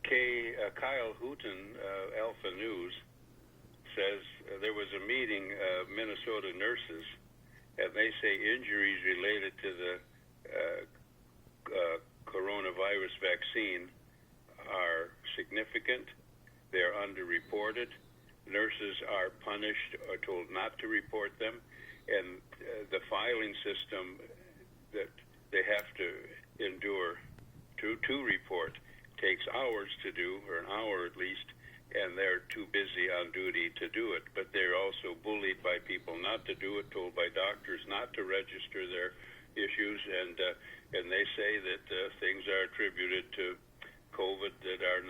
Kyle Hooten, Alpha News, says there was a meeting of Minnesota nurses, and they say injuries related to the coronavirus vaccine are significant. They're underreported. Nurses are punished or told not to report them, and the filing system that they have to endure to report takes hours to do, or an hour at least, and they're too busy on duty to do it. But they're also bullied by people not to do it, told by doctors not to register their issues, and they say that things are attributed to COVID that are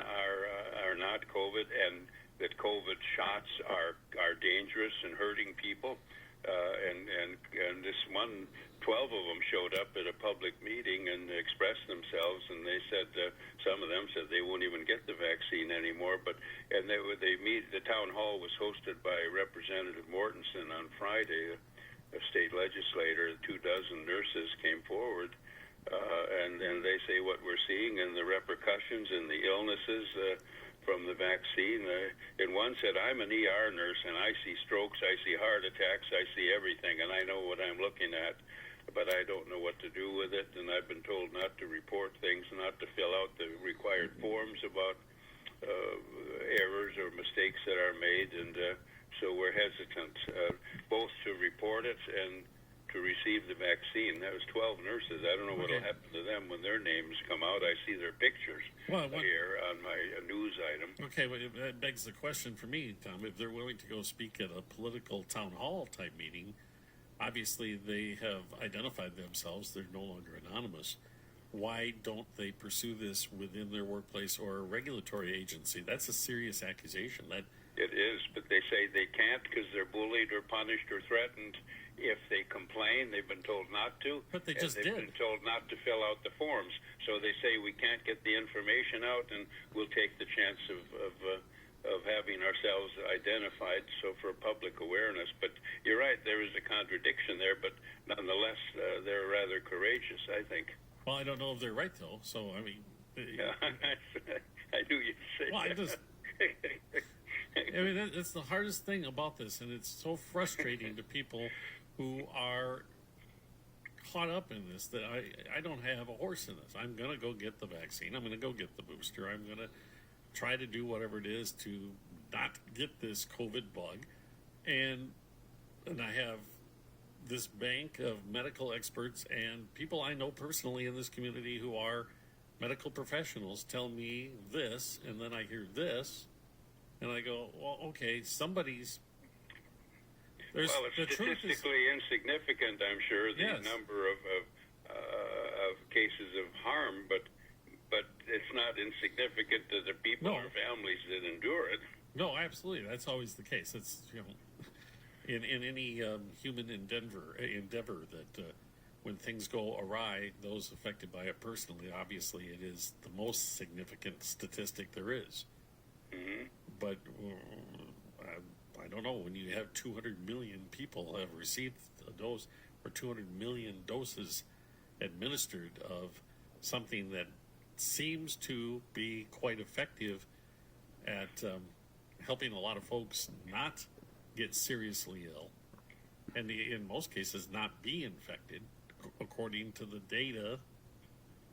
not COVID, and that COVID shots are dangerous and hurting people. And this 12 of them showed up at a public meeting and expressed themselves, and they said some of them said they won't even get the vaccine anymore. The town hall was hosted by Representative Mortensen on Friday, a state legislator. 24 nurses came forward, and they say what we're seeing and the repercussions and the illnesses from the vaccine. And one said, I'm an ER nurse, and I see strokes, I see heart attacks, I see everything, and I know what I'm looking at, but I don't know what to do with it, and I've been told not to report things, not to fill out the required forms about errors or mistakes that are made, and so we're hesitant both to report it and to receive the vaccine. That was 12 nurses. I don't know what will happen to them when their names come out. I see their pictures here on my news item. Okay, well, that begs the question for me, Tom. If they're willing to go speak at a political town hall type meeting, obviously they have identified themselves. They're no longer anonymous. Why don't they pursue this within their workplace or a regulatory agency? That's a serious accusation. It is, but they say they can't because they're bullied or punished or threatened. If they complain, they've been told not to. But they just did. They've been told not to fill out the forms. So they say we can't get the information out, and we'll take the chance of having ourselves identified, so for public awareness. But you're right, there is a contradiction there, but nonetheless, they're rather courageous, I think. Well, I don't know if they're right, though. So, I mean... I knew you'd say that. I mean, that's the hardest thing about this, and it's so frustrating to people who are caught up in this that I don't have a horse in this. I'm going to go get the vaccine. I'm going to go get the booster. I'm going to try to do whatever it is to not get this COVID bug. And I have this bank of medical experts and people I know personally in this community who are medical professionals tell me this, and then I hear this, and I go, well, okay, somebody's... Well, it's statistically insignificant, I'm sure, the number of cases of harm, but it's not insignificant to the people or families that endure it. No, absolutely. That's always the case. It's, in any human endeavor that when things go awry, those affected by it personally, obviously it is the most significant statistic there is. Mm-hmm. But I don't know, when you have 200 million people have received a dose, or 200 million doses administered of something that seems to be quite effective at helping a lot of folks not get seriously ill, and in most cases not be infected, according to the data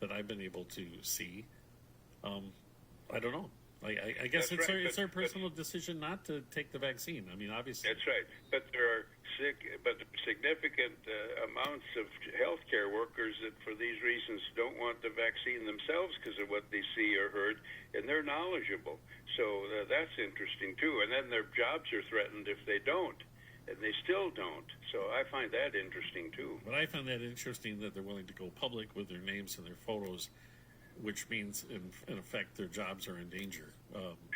that I've been able to see. I don't know. I guess it's their personal decision not to take the vaccine. I mean, obviously. That's right. But there are significant amounts of healthcare workers that, for these reasons, don't want the vaccine themselves because of what they see or heard, and they're knowledgeable. So that's interesting, too. And then their jobs are threatened if they don't, and they still don't. So I find that interesting, too. But I find that interesting that they're willing to go public with their names and their photos, which means, in effect, their jobs are in danger.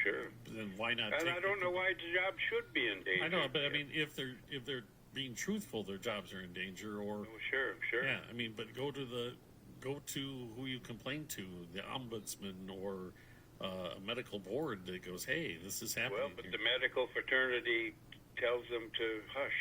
Sure. Then why not? And I don't know why the job should be in danger. I know, but I mean, if they're being truthful, their jobs are in danger. Or sure. Yeah, I mean, but go to who you complain to, the ombudsman or a medical board that goes, hey, this is happening. Well, but the medical fraternity tells them to hush.